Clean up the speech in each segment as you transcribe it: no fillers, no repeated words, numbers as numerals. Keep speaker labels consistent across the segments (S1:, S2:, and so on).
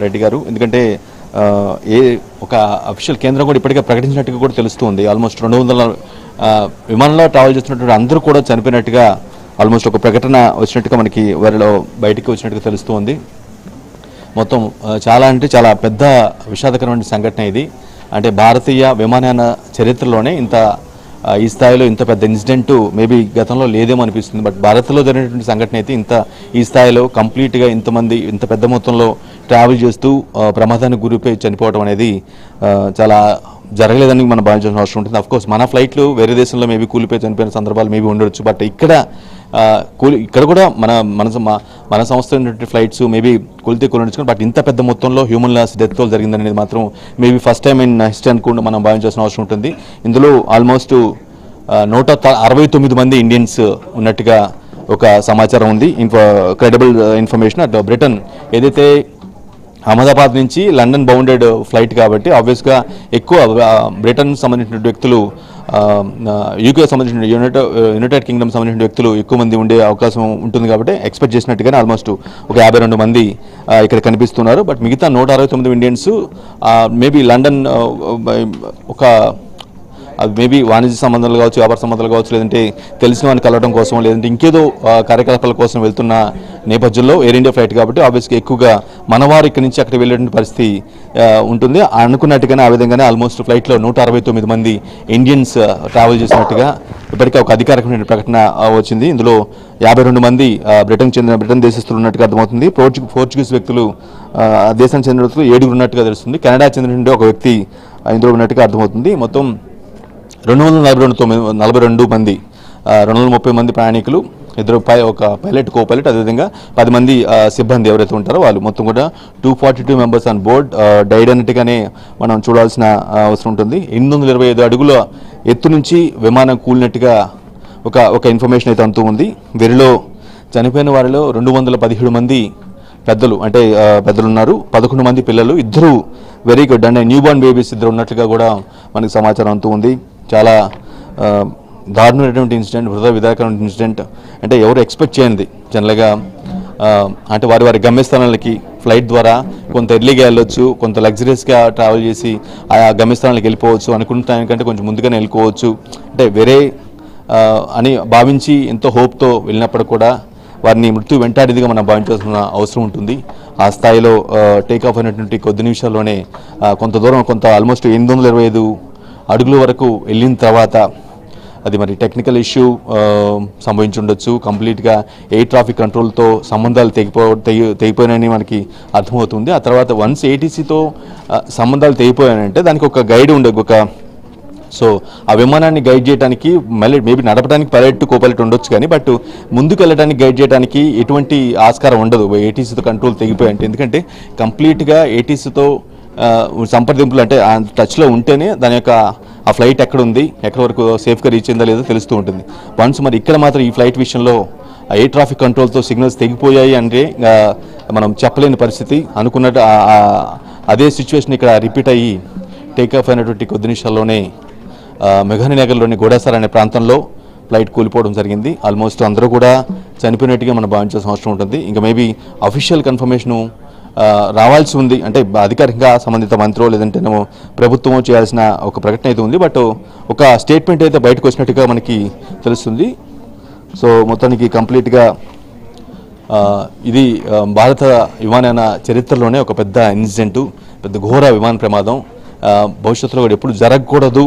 S1: రెడ్డి గారు ఎందుకంటే ఏ ఒక అఫీషియల్ కేంద్రం కూడా ఇప్పటికే ప్రకటించినట్టుగా కూడా తెలుస్తుంది. ఆల్మోస్ట్ 200 విమానంలో ట్రావెల్ చేస్తున్నటువంటి అందరూ కూడా చనిపోయినట్టుగా ఆల్మోస్ట్ ఒక ప్రకటన వచ్చినట్టుగా మనకి వారిలో బయటికి వచ్చినట్టుగా తెలుస్తుంది. మొత్తం చాలా అంటే చాలా పెద్ద విషాదకరమైన సంఘటన ఇది. అంటే భారతీయ విమానయాన చరిత్రలోనే ఈ స్థాయిలో ఇంత పెద్ద ఇన్సిడెంట్ మేబీ గతంలో లేదేమో అనిపిస్తుంది. బట్ భారత్లో జరిగినటువంటి సంఘటన అయితే ఈ స్థాయిలో కంప్లీట్గా ఇంతమంది ఇంత పెద్ద మొత్తంలో ట్రావెల్ చేస్తూ ప్రమాదానికి గురిపై చనిపోవడం అనేది చాలా జరగలేదని మనం భావించాల్సిన అవసరం ఉంటుంది. అఫ్కోర్స్ మన ఫ్లైట్లు వేరే దేశంలో మేబీ కూలిపోయి చనిపోయిన సందర్భాలు మేబీ ఉండొచ్చు. బట్ ఇక్కడ కూడా మన సంస్థ ఫ్లైట్స్ మేబీ కూలితే కూలించు. బట్ ఇంత పెద్ద మొత్తంలో హ్యూమన్ లాస్ డెత్ టోల్ జరిగిందనేది మాత్రం maybe first time in history అనుకుంటూ మనం భావించాల్సిన అవసరం ఉంటుంది. ఇందులో ఆల్మోస్ట్ 169 మంది ఇండియన్స్ ఉన్నట్టుగా ఒక సమాచారం ఉంది. Credible information. అట్ బ్రిటన్ ఏదైతే అహ్మదాబాద్ నుంచి లండన్ బౌండెడ్ ఫ్లైట్ కాబట్టి ఆబ్వియస్గా ఎక్కువ బ్రిటన్ సంబంధించిన వ్యక్తులు, యూకే సంబంధించిన యునైటెడ్ కింగ్డమ్ సంబంధించిన వ్యక్తులు ఎక్కువ మంది ఉండే అవకాశం ఉంటుంది కాబట్టి ఎక్స్పెక్ట్ చేసినట్టుగానే ఆల్మోస్ట్ ఒక 52 మంది ఇక్కడ కనిపిస్తున్నారు. బట్ మిగతా 169 ఇండియన్స్ మేబీ లండన్ ఒక మేబీ వాణిజ్య సంబంధాలు కావచ్చు, వ్యాపార సంబంధాలు కావచ్చు, లేదంటే తెలిసిన వాడిని కలవడం కోసం, లేదంటే ఇంకేదో కార్యకలాపాల కోసం వెళ్తున్న నేపథ్యంలో ఎయిర్ ఇండియా ఫ్లైట్ కాబట్టి ఆబ్వియస్గా ఎక్కువగా మనవారు ఇక్కడి నుంచి అక్కడికి వెళ్ళేటువంటి పరిస్థితి ఉంటుంది. అనుకున్నట్టుగానే ఆ విధంగానే ఆల్మోస్ట్ ఫ్లైట్లో 169 మంది ఇండియన్స్ ట్రావెల్ చేసినట్టుగా ఇప్పటికే ఒక అధికారికమైన ప్రకటన వచ్చింది. ఇందులో 52 మంది బ్రిటన్ దేశస్తులు ఉన్నట్టుగా అర్థమవుతుంది. పోర్చుగీస్ వ్యక్తులు, దేశానికి చెందిన వ్యక్తులు 7 ఉన్నట్టుగా తెలుస్తుంది. కెనడా చెందిన ఒక వ్యక్తి ఇందులో ఉన్నట్టుగా అర్థమవుతుంది. మొత్తం 242 మంది, 230 మంది ప్రయాణికులు, ఒక పైలట్, కో పైలట్, అదేవిధంగా 10 మంది సిబ్బంది ఎవరైతే ఉంటారో వాళ్ళు, మొత్తం కూడా 242 మెంబర్స్ ఆన్ బోర్డ్ డైడ్ అన్నట్టుగానే మనం చూడాల్సిన అవసరం ఉంటుంది. 825 అడుగుల ఎత్తు నుంచి విమానం కూలినట్టుగా ఒక ఇన్ఫర్మేషన్ అయితే అంతూ ఉంది. వీరిలో చనిపోయిన వారిలో 217 మంది పెద్దలు, అంటే పెద్దలు ఉన్నారు, 11 మంది పిల్లలు, 2 వెరీ గుడ్ అంటే న్యూ బార్న్ బేబీస్ 2 ఉన్నట్లుగా కూడా మనకి సమాచారం అంతూ ఉంది. చాలా దారుణమైనటువంటి ఇన్సిడెంట్, హృదయ విదారకరమైన ఇన్సిడెంట్. అంటే ఎవరు ఎక్స్పెక్ట్ చేయండి జనరల్గా. అంటే వారి గమ్యస్థానాలకి ఫ్లైట్ ద్వారా కొంత ఎర్లీగా వెళ్ళొచ్చు, కొంత లగ్జరీస్గా ట్రావెల్ చేసి ఆ గమ్యస్థానాలకు వెళ్ళిపోవచ్చు, అనుకున్న దానికంటే కొంచెం ముందుగానే వెళ్ళిపోవచ్చు, అంటే వేరే అని భావించి ఎంతో హోప్తో వెళ్ళినప్పుడు కూడా వారిని మృత్యు వెంటాడిదిగా మనం భావించాల్సిన అవసరం ఉంటుంది. ఆ స్థాయిలో టేక్ ఆఫ్ అయినటువంటి కొద్ది నిమిషాల్లోనే కొంత దూరం, ఆల్మోస్ట్ 825 అడుగుల వరకు వెళ్ళిన తర్వాత అది మరి టెక్నికల్ ఇష్యూ సంభవించి ఉండొచ్చు. కంప్లీట్గా ఎయిర్ ట్రాఫిక్ కంట్రోల్తో సంబంధాలు తెగిపోయినాయని మనకి అర్థమవుతుంది. ఆ తర్వాత వన్స్ ఏటీసీతో సంబంధాలు తెగిపోయాయంటే దానికి ఒక గైడ్ ఉండే సో ఆ విమానాన్ని గైడ్ చేయడానికి మళ్ళీ మేబీ నడపడానికి పైలట్, కో పైలట్ ఉండొచ్చు, కానీ బట్ ముందుకు వెళ్ళడానికి గైడ్ చేయడానికి ఎటువంటి ఆస్కారం ఉండదు ఏటీసీతో కంట్రోల్ తెగిపోయాయంటే. ఎందుకంటే కంప్లీట్గా ఏటీసీతో సంప్రదింపులు, అంటే ఆ టచ్లో ఉంటేనే దాని యొక్క ఆ ఫ్లైట్ ఎక్కడ ఉంది, ఎక్కడి వరకు సేఫ్గా రీచ్ అయిందో లేదో తెలుస్తూ ఉంటుంది. వన్స్ మరి ఇక్కడ మాత్రం ఈ ఫ్లైట్ విషయంలో ఎయిర్ ట్రాఫిక్ కంట్రోల్తో సిగ్నల్స్ తెగిపోయాయి అంటే మనం చెప్పలేని పరిస్థితి. అనుకున్నట్టు అదే సిచ్యువేషన్ ఇక్కడ రిపీట్ అయ్యి టేక్ ఆఫ్ అయినటువంటి కొద్ది నిమిషాల్లోనే మెఘానీనగర్లోని గోడాసర్ అనే ప్రాంతంలో ఫ్లైట్ కూలిపోవడం జరిగింది. ఆల్మోస్ట్ అందరూ కూడా చనిపోయినట్టుగా మనం భావించాల్సిన అవసరం ఉంటుంది. ఇంకా మేబీ అఫీషియల్ కన్ఫర్మేషను రావాల్సి ఉంది, అంటే అధికారికంగా సంబంధిత మంత్రో లేదంటే ప్రభుత్వమో చేయాల్సిన ఒక ప్రకటన అయితే ఉంది. బట్ ఒక స్టేట్మెంట్ అయితే బయటకు వచ్చినట్టుగా మనకి తెలుస్తుంది. సో మొత్తానికి కంప్లీట్గా ఇది భారత విమానయాన చరిత్రలోనే ఒక పెద్ద ఇన్సిడెంటు, పెద్ద ఘోర విమాన ప్రమాదం. భవిష్యత్తులో కూడా ఎప్పుడు జరగకూడదు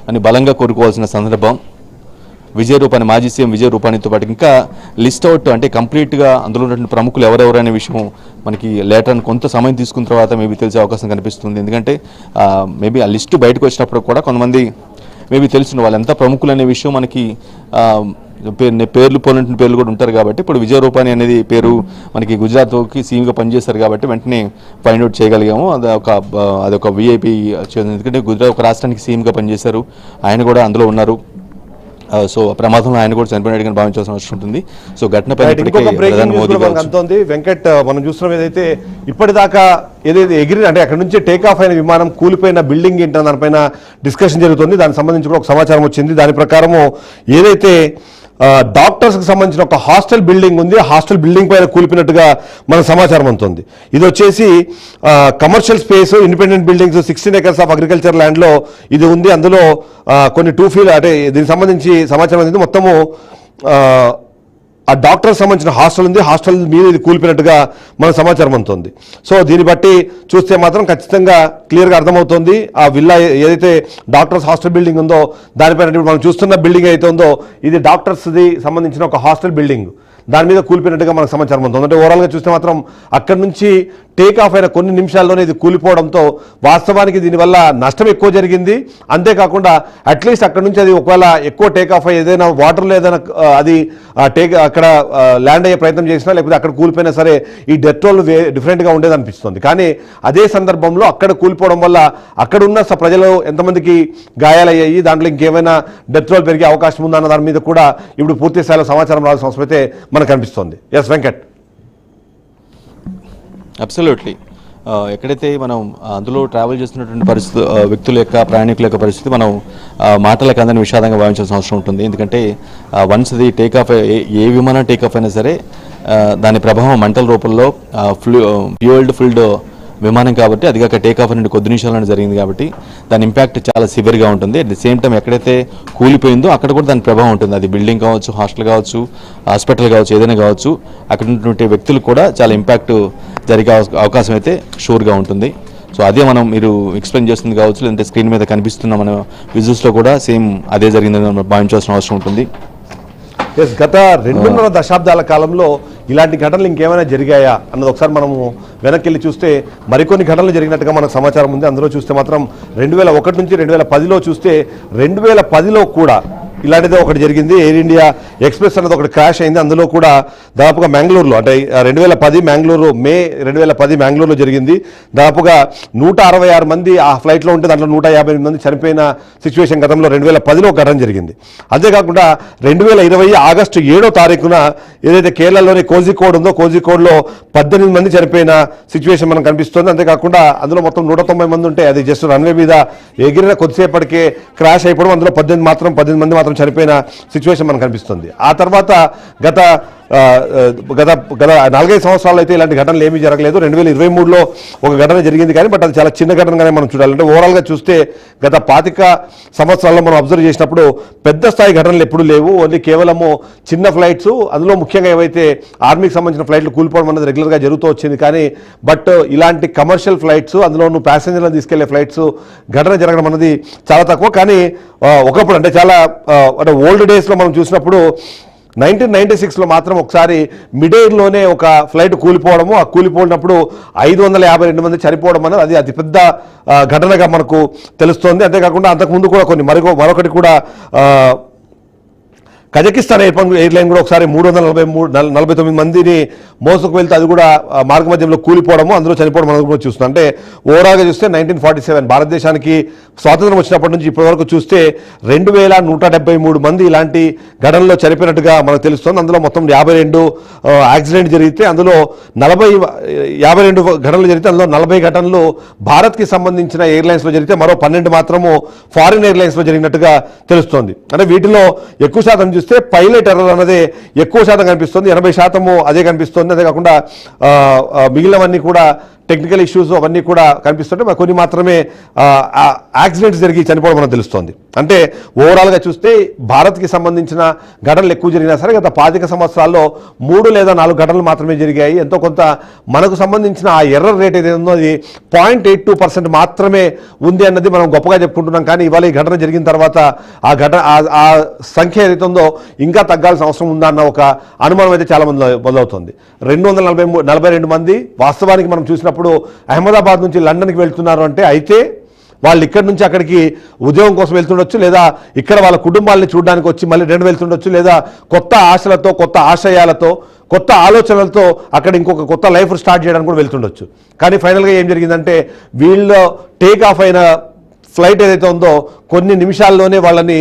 S1: అని బలంగా కోరుకోవాల్సిన సందర్భం. విజయ్ రూపాని, మాజీ సీఎం విజయ్ రూపానితో పాటు ఇంకా లిస్ట్ అవుట్, అంటే కంప్లీట్గా అందులో ఉన్నటువంటి ప్రముఖులు ఎవరెవరు అనే విషయం మనకి లేటర్ కొంత సమయం తీసుకున్న తర్వాత మేబీ తెలిసే అవకాశం కనిపిస్తుంది. ఎందుకంటే మేబీ ఆ లిస్టు బయటకు వచ్చినప్పుడు కూడా కొంతమంది మేబీ తెలిసిన వాళ్ళు ఎంత ప్రముఖులు అనే విషయం మనకి పేర్లు పోలినటువంటి పేర్లు కూడా ఉంటారు. కాబట్టి ఇప్పుడు విజయ్ రూపాని అనేది పేరు మనకి గుజరాత్కి సీఎంగా పనిచేస్తారు కాబట్టి వెంటనే ఫైండ్ అవుట్ చేయగలిగాము. అదొక విఐపి, ఎందుకంటే గుజరాత్ ఒక రాష్ట్రానికి సీఎంగా పనిచేశారు, ఆయన కూడా అందులో ఉన్నారు. సో ప్రమాదంలో ఆయన కూడా చనిపోయినట్టుగా భావించాల్సిన అవసరం ఉంటుంది. సో ఘటనపై
S2: అంతోంది వెంకట్, మనం చూస్తున్నాం ఏదైతే ఇప్పటిదాకా ఏదైతే ఎగిరి, అంటే అక్కడ నుంచి టేక్ ఆఫ్ అయిన విమానం కూలిపోయిన బిల్డింగ్ ఏంటో దానిపైన డిస్కషన్ జరుగుతుంది. దానికి సంబంధించి కూడా ఒక సమాచారం వచ్చింది. దాని ప్రకారము ఏదైతే డాక్టర్స్కి సంబంధించిన ఒక హాస్టల్ బిల్డింగ్ ఉంది. హాస్టల్ బిల్డింగ్ పైన కూలిపినట్టుగా మన సమాచారం అందుతుంది. ఇది వచ్చేసి commercial space, independent buildings, 16 acres of agriculture ల్యాండ్లో ఇది ఉంది. అందులో కొన్ని 2 ఫీల్ అంటే దీనికి సంబంధించి సమాచారం అందింది. మొత్తము ఆ డాక్టర్ సంబంధించిన హాస్టల్ ఉంది. హాస్టల్ మీద ఇది కూలిపినట్టుగా మన సమాచారం అందుతుంది. సో దీన్ని బట్టి చూస్తే మాత్రం ఖచ్చితంగా క్లియర్గా అర్థమవుతుంది ఆ విల్లా ఏదైతే డాక్టర్స్ హాస్టల్ బిల్డింగ్ ఉందో దానిపైన ఇప్పుడు మనం చూస్తున్న బిల్డింగ్ అయితే ఉందో ఇది డాక్టర్స్ది సంబంధించిన ఒక హాస్టల్ బిల్డింగ్, దాని మీద కూలిపోయినట్టుగా మనకు సమాచారం ఉంటుంది. అంటే ఓవరాల్గా చూస్తే మాత్రం అక్కడి నుంచి టేక్ ఆఫ్ అయిన కొన్ని నిమిషాల్లోనే ఇది కూలిపోవడంతో వాస్తవానికి దీనివల్ల నష్టం ఎక్కువ జరిగింది. అంతేకాకుండా అట్లీస్ట్ అక్కడ నుంచి అది ఒకవేళ ఎక్కువ టేక్ ఆఫ్ అయ్యి ఏదైనా వాటర్లో ఏదైనా అది అక్కడ ల్యాండ్ అయ్యే ప్రయత్నం చేసినా లేకపోతే అక్కడ కూలిపోయినా సరే ఈ డెత్ రోల్ డిఫరెంట్గా ఉండేది అనిపిస్తుంది. కానీ అదే సందర్భంలో అక్కడ కూలిపోవడం వల్ల అక్కడ ఉన్న ప్రజలు ఎంతమందికి గాయాలయ్యాయి, దాంట్లో ఇంకేమైనా డెత్ రోల్ పెరిగే అవకాశం ఉందన్న దాని మీద కూడా ఇప్పుడు పూర్తి స్థాయిలో సమాచారం రావాల్సిన అవసరం అయితే మనకు కనిపిస్తుంది. ఎస్ వెంకట్.
S1: అబ్సల్యూట్లీ. ఎక్కడైతే మనం అందులో ట్రావెల్ చేస్తున్నటువంటి పరిస్థితి, వ్యక్తుల యొక్క ప్రయాణికుల యొక్క పరిస్థితి మనం మాటలకు అందరినీ విషాదంగా భావించాల్సిన అవసరం ఉంటుంది. ఎందుకంటే వన్స్ ఇది టేక్ ఆఫ్ ఏ విమానం టేక్ ఆఫ్ అయినా సరే దాని ప్రభావం మంటల రూపంలో ఫ్యూయల్డ్ ఫిల్డ్ విమానం కాబట్టి అది కాక టేక్ ఆఫ్ నుండి కొద్ది నిమిషాల్లోనే జరిగింది కాబట్టి దాని ఇంపాక్ట్ చాలా సివియర్గా ఉంటుంది. అట్ ది సేమ్ టైం ఎక్కడైతే కూలిపోయిందో అక్కడ కూడా దాని ప్రభావం ఉంటుంది. అది బిల్డింగ్ కావచ్చు, హాస్టల్ కావచ్చు, హాస్పిటల్ కావచ్చు, ఏదైనా కావచ్చు, అక్కడ ఉన్నటువంటి వ్యక్తులు కూడా చాలా ఇంపాక్ట్ జరిగే అవకాశం అయితే షూర్గా ఉంటుంది. సో అదే మనం మీరు ఎక్స్ప్లెయిన్ చేస్తుంది కావచ్చు, లేదంటే స్క్రీన్ మీద కనిపిస్తున్న మన విజువల్స్లో కూడా సేమ్ అదే జరిగిందని మనం భావించాల్సిన అవసరం ఉంటుంది.
S2: గత 2.5 దశాబ్దాల కాలంలో ఇలాంటి ఘటనలు ఇంకేమైనా జరిగాయా అన్నది ఒకసారి మనము వెనక్కి వెళ్ళి చూస్తే మరికొన్ని ఘటనలు జరిగినట్టుగా మనకు సమాచారం ఉంది. అందులో చూస్తే మాత్రం 2001 నుంచి 2010లో చూస్తే 2010లో కూడా ఇలాంటిదే ఒకటి జరిగింది. ఎయిర్ ఇండియా ఎక్స్ప్రెస్ అనేది ఒకటి క్రాష్ అయింది. అందులో కూడా దాదాపుగా మ్యాంగ్లూరులో అంటే 2010 మ్యాంగ్లూరు మే 2010 మ్యాంగ్లూరులో జరిగింది. దాదాపుగా 166 మంది ఆ ఫ్లైట్లో ఉంటే దాంట్లో 158 మంది చనిపోయిన సిచ్యువేషన్ గతంలో 2010లో ఒక ఘటన జరిగింది. అంతేకాకుండా 2020 ఆగస్టు 7వ తారీఖున ఏదైతే కేరళలోని కోజికోడ్ ఉందో కోజికోడ్లో 18 మంది చనిపోయిన సిచ్యువేషన్ మనకు కనిపిస్తుంది. అంతేకాకుండా అందులో మొత్తం 190 మంది ఉంటే అది జస్ట్ రన్వే మీద ఎగిరిన కొద్దిసేపటికే క్రాష్ అయిపోవడం, అందులో 18 మంది మాత్రం చనిపోయిన సిచ్యువేషన్ మనకు కనిపిస్తుంది. ఆ తర్వాత గత 4-5 సంవత్సరాలు అయితే ఇలాంటి ఘటనలు ఏమీ జరగలేదు. 2023లో ఒక ఘటన జరిగింది కానీ బట్ అది చాలా చిన్న ఘటనగానే మనం చూడాలి. అంటే ఓవరాల్గా చూస్తే గత 25 సంవత్సరాల్లో మనం అబ్జర్వ్ చేసినప్పుడు పెద్ద స్థాయి ఘటనలు ఎప్పుడు లేవు. ఓన్లీ కేవలము చిన్న ఫ్లైట్స్, అందులో ముఖ్యంగా ఏవైతే ఆర్మీకి సంబంధించిన ఫ్లైట్లు కూలిపోవడం అనేది రెగ్యులర్గా జరుగుతూ వచ్చింది. కానీ బట్ ఇలాంటి కమర్షియల్ ఫ్లైట్స్, అందులోనూ ప్యాసింజర్లను తీసుకెళ్లే ఫ్లైట్స్ ఘటన జరగడం అనేది చాలా తక్కువ. కానీ ఒకప్పుడు అంటే చాలా అంటే ఓల్డ్ డేస్లో మనం చూసినప్పుడు 1996లో మాత్రం ఒకసారి మిడ్ ఎయిర్లోనే ఒక ఫ్లైట్ కూలిపోవడము, ఆ కూలిపోయినప్పుడు 552 మంది చనిపోవడం అనేది అది అతిపెద్ద ఘటనగా మనకు తెలుస్తోంది. అంతేకాకుండా అంతకుముందు కూడా కొన్ని మరొకటి కూడా కజకిస్తాన్ ఎయిర్లైన్ కూడా ఒకసారి 349 మందిని మోసుకు వెళ్తే అది కూడా మార్గ మధ్యంలో కూలిపోవడము, అందులో చనిపోవడం అనేది కూడా చూస్తున్నాం. అంటే ఓవరాల్గా చూస్తే 1947 భారతదేశానికి స్వాతంత్రం వచ్చినప్పటి నుంచి ఇప్పటి వరకు చూస్తే 2173 మంది ఇలాంటి ఘటనలో చనిపోయినట్టుగా మనకు తెలుస్తుంది. అందులో మొత్తం 52 యాక్సిడెంట్ జరిగితే అందులో 52 ఘటనలు జరిగితే అందులో 40 ఘటనలు భారత్కి సంబంధించిన ఎయిర్లైన్స్లో జరిగితే మరో 12 మాత్రము ఫారిన్ ఎయిర్లైన్స్లో జరిగినట్టుగా తెలుస్తోంది. అంటే వీటిలో ఎక్కువ శాతం చూస్తే పైలట్ ఎర్రర్ అన్నదే ఎక్కువ శాతం కనిపిస్తుంది, 80% అదే కనిపిస్తుంది. అంతేకాకుండా మిగిలినవన్నీ కూడా టెక్నికల్ ఇష్యూస్ అవన్నీ కూడా కనిపిస్తుంటే కొన్ని మాత్రమే యాక్సిడెంట్స్ జరిగి చనిపోవడం మనకు తెలుస్తోంది. అంటే ఓవరాల్గా చూస్తే భారత్కి సంబంధించిన ఘటనలు ఎక్కువ జరిగినా సరే గత 25 సంవత్సరాల్లో 3 లేదా 4 ఘటనలు మాత్రమే జరిగాయి. ఎంతో కొంత మనకు సంబంధించిన ఆ ఎర్రర్ రేట్ ఏదైతే ఉందో అది 0.82% మాత్రమే ఉంది అన్నది మనం గొప్పగా చెప్పుకుంటున్నాం. కానీ ఇవాళ ఈ ఘటన జరిగిన తర్వాత ఆ సంఖ్య ఏదైతే ఉందో ఇంకా తగ్గాల్సిన అవసరం ఉందా అన్న ఒక అనుమానం అయితే చాలా మంది మొదలవుతుంది. 242 మంది వాస్తవానికి మనం చూసినప్పుడు అహ్మదాబాద్ నుంచి లండన్కి వెళ్తున్నారు అంటే అయితే వాళ్ళు ఇక్కడి నుంచి అక్కడికి ఉద్యోగం కోసం వెళ్తుండొచ్చు, లేదా ఇక్కడ వాళ్ళ కుటుంబాలని చూడడానికి వచ్చి మళ్ళీ రిటర్న్ వెళ్తుండొచ్చు, లేదా కొత్త ఆశలతో, కొత్త ఆశయాలతో, కొత్త ఆలోచనలతో అక్కడ ఇంకొక కొత్త లైఫ్ స్టార్ట్ చేయడానికి కూడా వెళ్తుండొచ్చు. కానీ ఫైనల్గా ఏం జరిగిందంటే వీళ్ళు టేక్ ఆఫ్ అయిన ఫ్లైట్ ఏదైతే ఉందో కొన్ని నిమిషాల్లోనే వాళ్ళని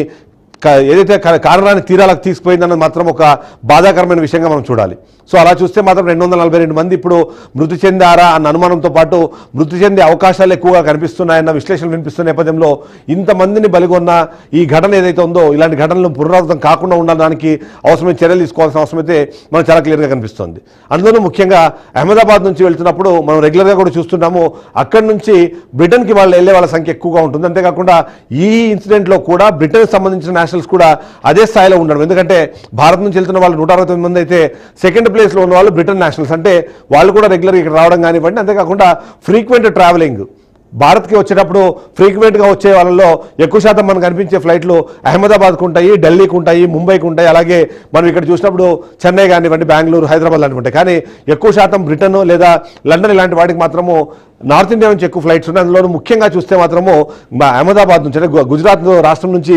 S2: ఏదైతే కారణాన్ని తీరాలకు తీసుకుపోయిందన్నది మాత్రం ఒక బాధాకరమైన విషయంగా మనం చూడాలి. సో అలా చూస్తే మాత్రం 242 మంది ఇప్పుడు మృతి చెందారా అన్న అనుమానంతో పాటు మృతి చెందే అవకాశాలు ఎక్కువగా కనిపిస్తున్నాయన్న విశ్లేషణ వినిపిస్తున్న నేపథ్యంలో ఇంతమందిని బలిగొన్న ఈ ఘటన ఏదైతే ఉందో ఇలాంటి ఘటనలు పునరావృతం కాకుండా ఉండడానికి అవసరమైన చర్యలు తీసుకోవాల్సిన అవసరం అయితే మనకు చాలా క్లియర్గా కనిపిస్తుంది. అందులోనూ ముఖ్యంగా అహ్మదాబాద్ నుంచి వెళ్తున్నప్పుడు మనం రెగ్యులర్గా కూడా చూస్తున్నాము, అక్కడి నుంచి బ్రిటన్కి వాళ్ళు వెళ్ళే వాళ్ళ సంఖ్య ఎక్కువగా ఉంటుంది. అంతేకాకుండా ఈ ఇన్సిడెంట్లో కూడా బ్రిటన్కి సంబంధించిన నేషనల్స్ కూడా అదే స్థాయిలో ఉండడం. ఎందుకంటే భారత్ నుంచి వెళ్తున్న వాళ్ళు 169 మంది అయితే సెకండ్ ప్లేస్లో ఉన్న వాళ్ళు బ్రిటన్ నేషనల్స్, అంటే వాళ్ళు కూడా రెగ్యులర్గా ఇక్కడ రావడం కానివ్వండి. అంతేకాకుండా ఫ్రీక్వెంట్ ట్రావెలింగ్, భారత్కి వచ్చేటప్పుడు ఫ్రీక్వెంట్గా వచ్చే వాళ్ళలో ఎక్కువ శాతం మనకు కనిపించే ఫ్లైట్లు అహ్మదాబాద్కు ఉంటాయి, ఢిల్లీకి ఉంటాయి, ముంబైకి ఉంటాయి. అలాగే మనం ఇక్కడ చూసినప్పుడు చెన్నై కానివ్వండి, బెంగళూరు, హైదరాబాద్ లాంటివి ఉంటాయి. కానీ ఎక్కువ శాతం బ్రిటన్ లేదా లండన్ ఇలాంటి వాటికి మాత్రము నార్త్ ఇండియా నుంచి ఎక్కువ ఫ్లైట్స్ ఉన్నాయి. అందులో ముఖ్యంగా చూస్తే మాత్రము అహ్మదాబాద్ నుంచి అంటే గుజరాత్ రాష్ట్రం నుంచి